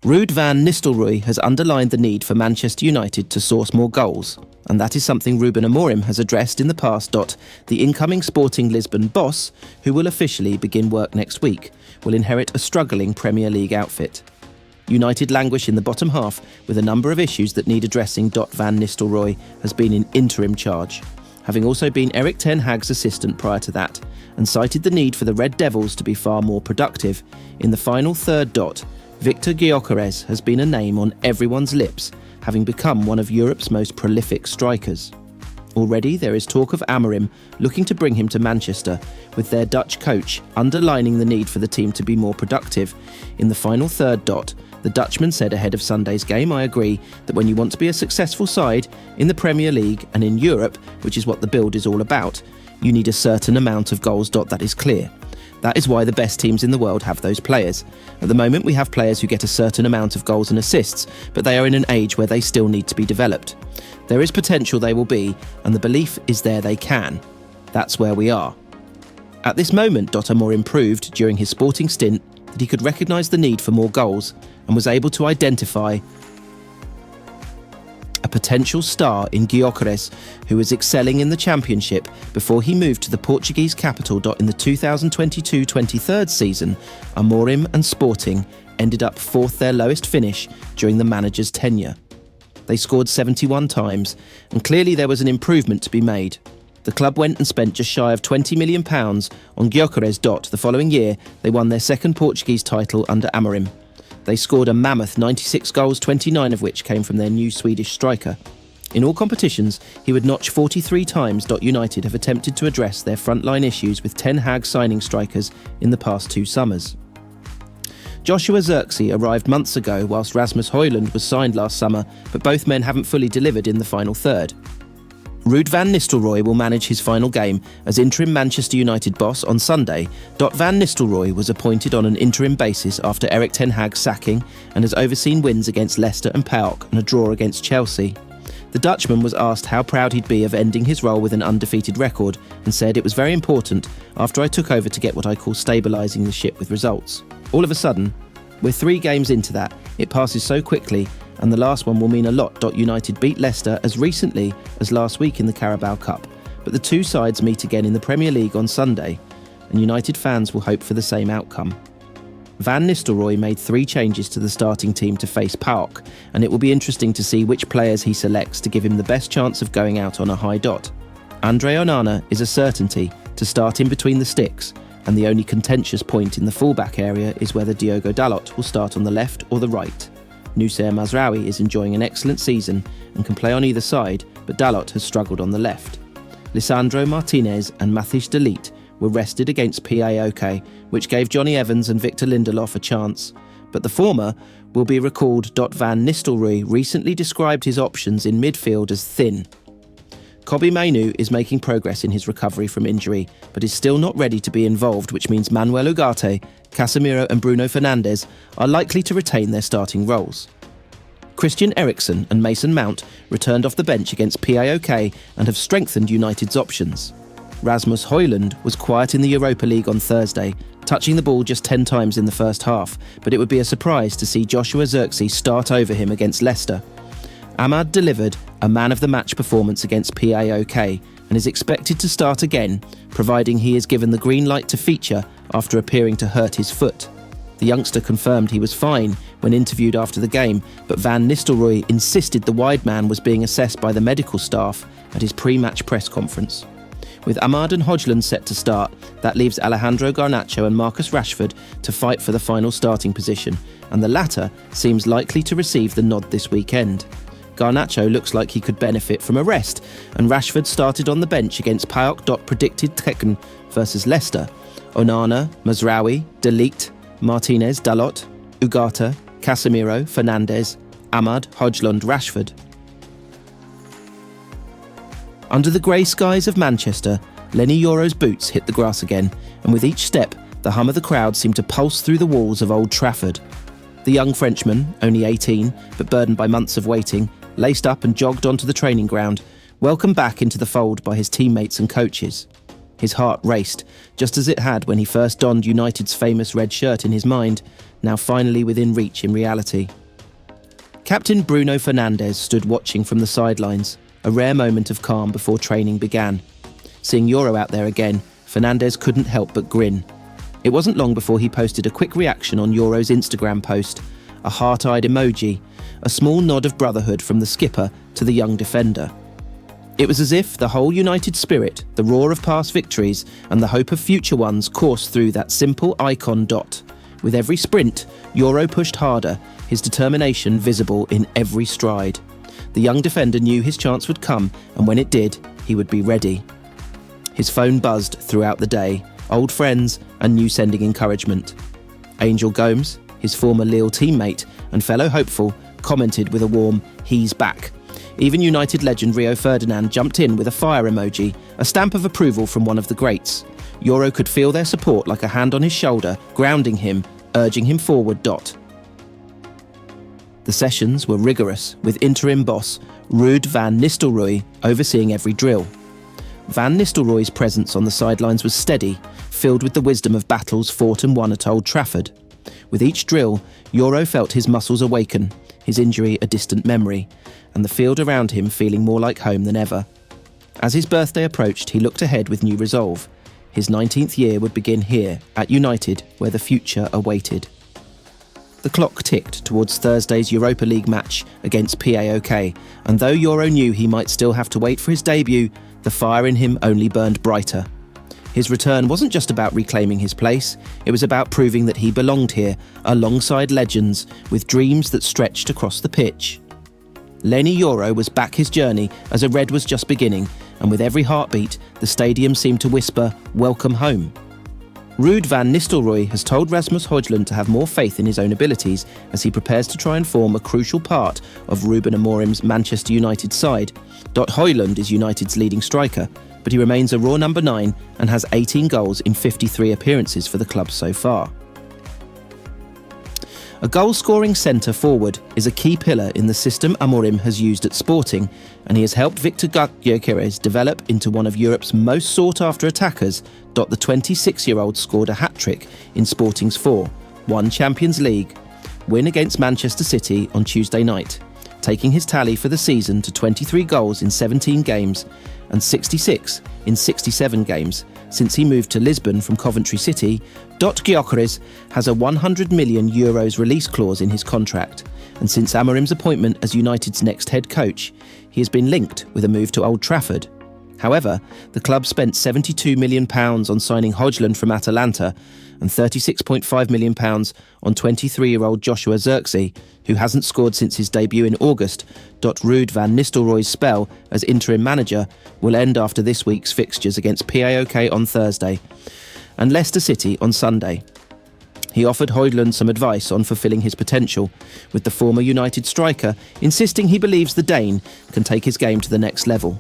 Ruud van Nistelrooy has underlined the need for Manchester United to source more goals, and that is something Ruben Amorim has addressed in the past. The incoming Sporting Lisbon boss, who will officially begin work next week, will inherit a struggling Premier League outfit. United languish in the bottom half with a number of issues that need addressing. Van Nistelrooy has been in interim charge, having also been Erik ten Hag's assistant prior to that, and cited the need for the Red Devils to be far more productive. In the final third. Viktor Gyökeres has been a name on everyone's lips, having become one of Europe's most prolific strikers. Already there is talk of Amorim looking to bring him to Manchester, with their Dutch coach underlining the need for the team to be more productive. In the final third. The Dutchman said ahead of Sunday's game, "I agree that when you want to be a successful side in the Premier League and in Europe, which is what the build is all about, you need a certain amount of goals. That is clear. That is why the best teams in the world have those players. At the moment we have players who get a certain amount of goals and assists, but they are in an age where they still need to be developed. There is potential they will be, and the belief is there they can. That's where we are." At this moment, Amorim proved during his Sporting stint that he could recognise the need for more goals and was able to identify a potential star in Gyökeres, who was excelling in the Championship before he moved to the Portuguese capital. In the 2022-23 season, Amorim and Sporting ended up fourth, their lowest finish during the manager's tenure. They scored 71 times, and clearly there was an improvement to be made. The club went and spent just shy of £20 million on Gyökeres. The following year, they won their second Portuguese title under Amorim. They scored a mammoth 96 goals, 29 of which came from their new Swedish striker. In all competitions, he would notch 43 times. United have attempted to address their frontline issues with Ten Hag signing strikers in the past 2 summers. Joshua Zirkzee arrived months ago whilst Rasmus Hojlund was signed last summer, but both men haven't fully delivered in the final third. Ruud van Nistelrooy will manage his final game as interim Manchester United boss on Sunday. Van Nistelrooy was appointed on an interim basis after Erik ten Hag's sacking and has overseen wins against Leicester and PAOK and a draw against Chelsea. The Dutchman was asked how proud he'd be of ending his role with an undefeated record and said, "It was very important after I took over to get what I call stabilising the ship with results. All of a sudden, we're 3 games into that, it passes so quickly, and the last one will mean a lot." United beat Leicester as recently as last week in the Carabao Cup, but the 2 sides meet again in the Premier League on Sunday, and United fans will hope for the same outcome. Van Nistelrooy made 3 changes to the starting team to face PAOK, and it will be interesting to see which players he selects to give him the best chance of going out on a high. Andre Onana is a certainty to start in between the sticks, and the only contentious point in the fullback area is whether Diogo Dalot will start on the left or the right. Noussair Mazraoui is enjoying an excellent season and can play on either side, but Dalot has struggled on the left. Lisandro Martinez and Matthijs de Ligt were rested against PAOK, which gave Johnny Evans and Victor Lindelof a chance, but the former will be recalled. Van Nistelrooy recently described his options in midfield as thin. Kobbie Mainoo is making progress in his recovery from injury, but is still not ready to be involved, which means Manuel Ugarte, Casemiro and Bruno Fernandes are likely to retain their starting roles. Christian Eriksen and Mason Mount returned off the bench against PAOK and have strengthened United's options. Rasmus Hojlund was quiet in the Europa League on Thursday, touching the ball just 10 times in the first half, but it would be a surprise to see Joshua Zirkzee start over him against Leicester. Amad delivered a man-of-the-match performance against PAOK and is expected to start again, providing he is given the green light to feature after appearing to hurt his foot. The youngster confirmed he was fine when interviewed after the game, but Van Nistelrooy insisted the wide man was being assessed by the medical staff at his pre-match press conference. With Amad and Hojlund set to start, that leaves Alejandro Garnacho and Marcus Rashford to fight for the final starting position, and the latter seems likely to receive the nod this weekend. Garnacho looks like he could benefit from a rest, and Rashford started on the bench against PAOK. Predicted Tekken versus Leicester. Onana, Mazraoui, de Ligt, Martinez, Dalot, Ugarte, Casemiro, Fernandes, Amad, Hojlund, Rashford. Under the grey skies of Manchester, Leny Yoro's boots hit the grass again, and with each step, the hum of the crowd seemed to pulse through the walls of Old Trafford. The young Frenchman, only 18, but burdened by months of waiting, laced up and jogged onto the training ground, welcomed back into the fold by his teammates and coaches. His heart raced, just as it had when he first donned United's famous red shirt in his mind. now finally within reach in reality. Captain Bruno Fernandes stood watching from the sidelines, a rare moment of calm before training began. Seeing Yoro out there again, Fernandes couldn't help but grin. It wasn't long before he posted a quick reaction on Yoro's Instagram post, a heart-eyed emoji, a small nod of brotherhood from the skipper to the young defender. It was as if the whole United spirit, the roar of past victories and the hope of future ones coursed through that simple icon dot. With every sprint, Yoro pushed harder, his determination visible in every stride. The young defender knew his chance would come, and when it did, he would be ready. His phone buzzed throughout the day, old friends and new sending encouragement. Angel Gomes, his former Lille teammate and fellow hopeful, commented with a warm "he's back." Even United legend Rio Ferdinand jumped in with a fire emoji, a stamp of approval from one of the greats. Yoro could feel their support like a hand on his shoulder, grounding him, urging him forward. The sessions were rigorous, with interim boss Ruud van Nistelrooy overseeing every drill. Van Nistelrooy's presence on the sidelines was steady, filled with the wisdom of battles fought and won at Old Trafford. With each drill, Yoro felt his muscles awaken, his injury a distant memory, and the field around him feeling more like home than ever. As his birthday approached, he looked ahead with new resolve. His 19th year would begin here, at United, where the future awaited. The clock ticked towards Thursday's Europa League match against PAOK, and though Yoro knew he might still have to wait for his debut, the fire in him only burned brighter. His return wasn't just about reclaiming his place, it was about proving that he belonged here, alongside legends, with dreams that stretched across the pitch. Leny Yoro was back his journey as a Red was just beginning, and with every heartbeat, the stadium seemed to whisper, "Welcome home." Ruud van Nistelrooy has told Rasmus Hojlund to have more faith in his own abilities as he prepares to try and form a crucial part of Ruben Amorim's Manchester United side. Hojlund is United's leading striker, but he remains a raw number 9 and has 18 goals in 53 appearances for the club so far. A goal-scoring centre-forward is a key pillar in the system Amorim has used at Sporting, and he has helped Viktor Gyökeres develop into one of Europe's most sought-after attackers. The 26-year-old scored a hat-trick in Sporting's 4-1 Champions League win against Manchester City on Tuesday night, taking his tally for the season to 23 goals in 17 games and 66 in 67 games since he moved to Lisbon from Coventry City. Gyökeres has a €100 million release clause in his contract, and since Amorim's appointment as United's next head coach, he has been linked with a move to Old Trafford. However, the club spent £72 million on signing Hojlund from Atalanta and £36.5 million on 23-year-old Joshua Zirkzee, who hasn't scored since his debut in August. Ruud van Nistelrooy's spell as interim manager will end after this week's fixtures against PAOK on Thursday and Leicester City on Sunday. He offered Hojlund some advice on fulfilling his potential, with the former United striker insisting he believes the Dane can take his game to the next level.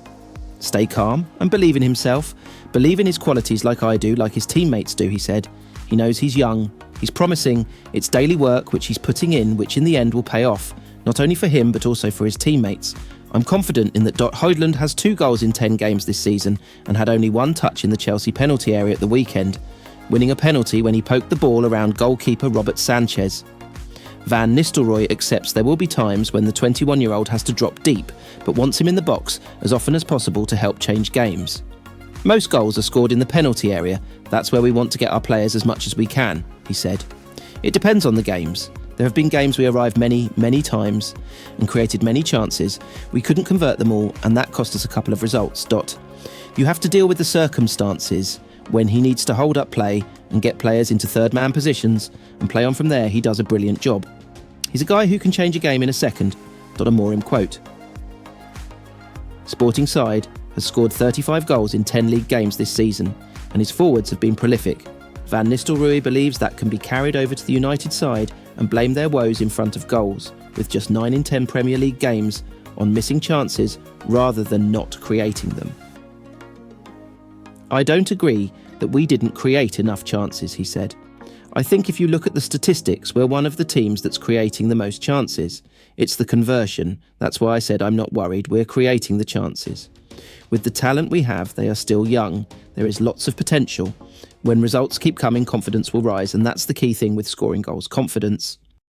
"Stay calm and believe in himself. Believe in his qualities like I do, like his teammates do," he said. "He knows he's young, he's promising, it's daily work which he's putting in which in the end will pay off, not only for him but also for his teammates. I'm confident in that." Hojlund has 2 goals in 10 games this season and had only 1 touch in the Chelsea penalty area at the weekend, winning a penalty when he poked the ball around goalkeeper Robert Sanchez. Van Nistelrooy accepts there will be times when the 21-year-old has to drop deep, but wants him in the box as often as possible to help change games. "Most goals are scored in the penalty area. That's where we want to get our players as much as we can," he said. "It depends on the games. There have been games we arrived many times and created many chances. We couldn't convert them all, and that cost us a couple of results. You have to deal with the circumstances. When he needs to hold up play and get players into third-man positions and play on from there, he does a brilliant job. He's a guy who can change a game in a second." Amorim quote. Sporting side has scored 35 goals in 10 league games this season, and his forwards have been prolific. Van Nistelrooy believes that can be carried over to the United side and blame their woes in front of goals, with just 9 in 10 Premier League games, on missing chances rather than not creating them. "I don't agree that we didn't create enough chances," he said. "I think if you look at the statistics, we're one of the teams that's creating the most chances. It's the conversion. That's why I said I'm not worried. We're creating the chances. With the talent we have, they are still young. There is lots of potential. When results keep coming, confidence will rise, and that's the key thing with scoring goals. Confidence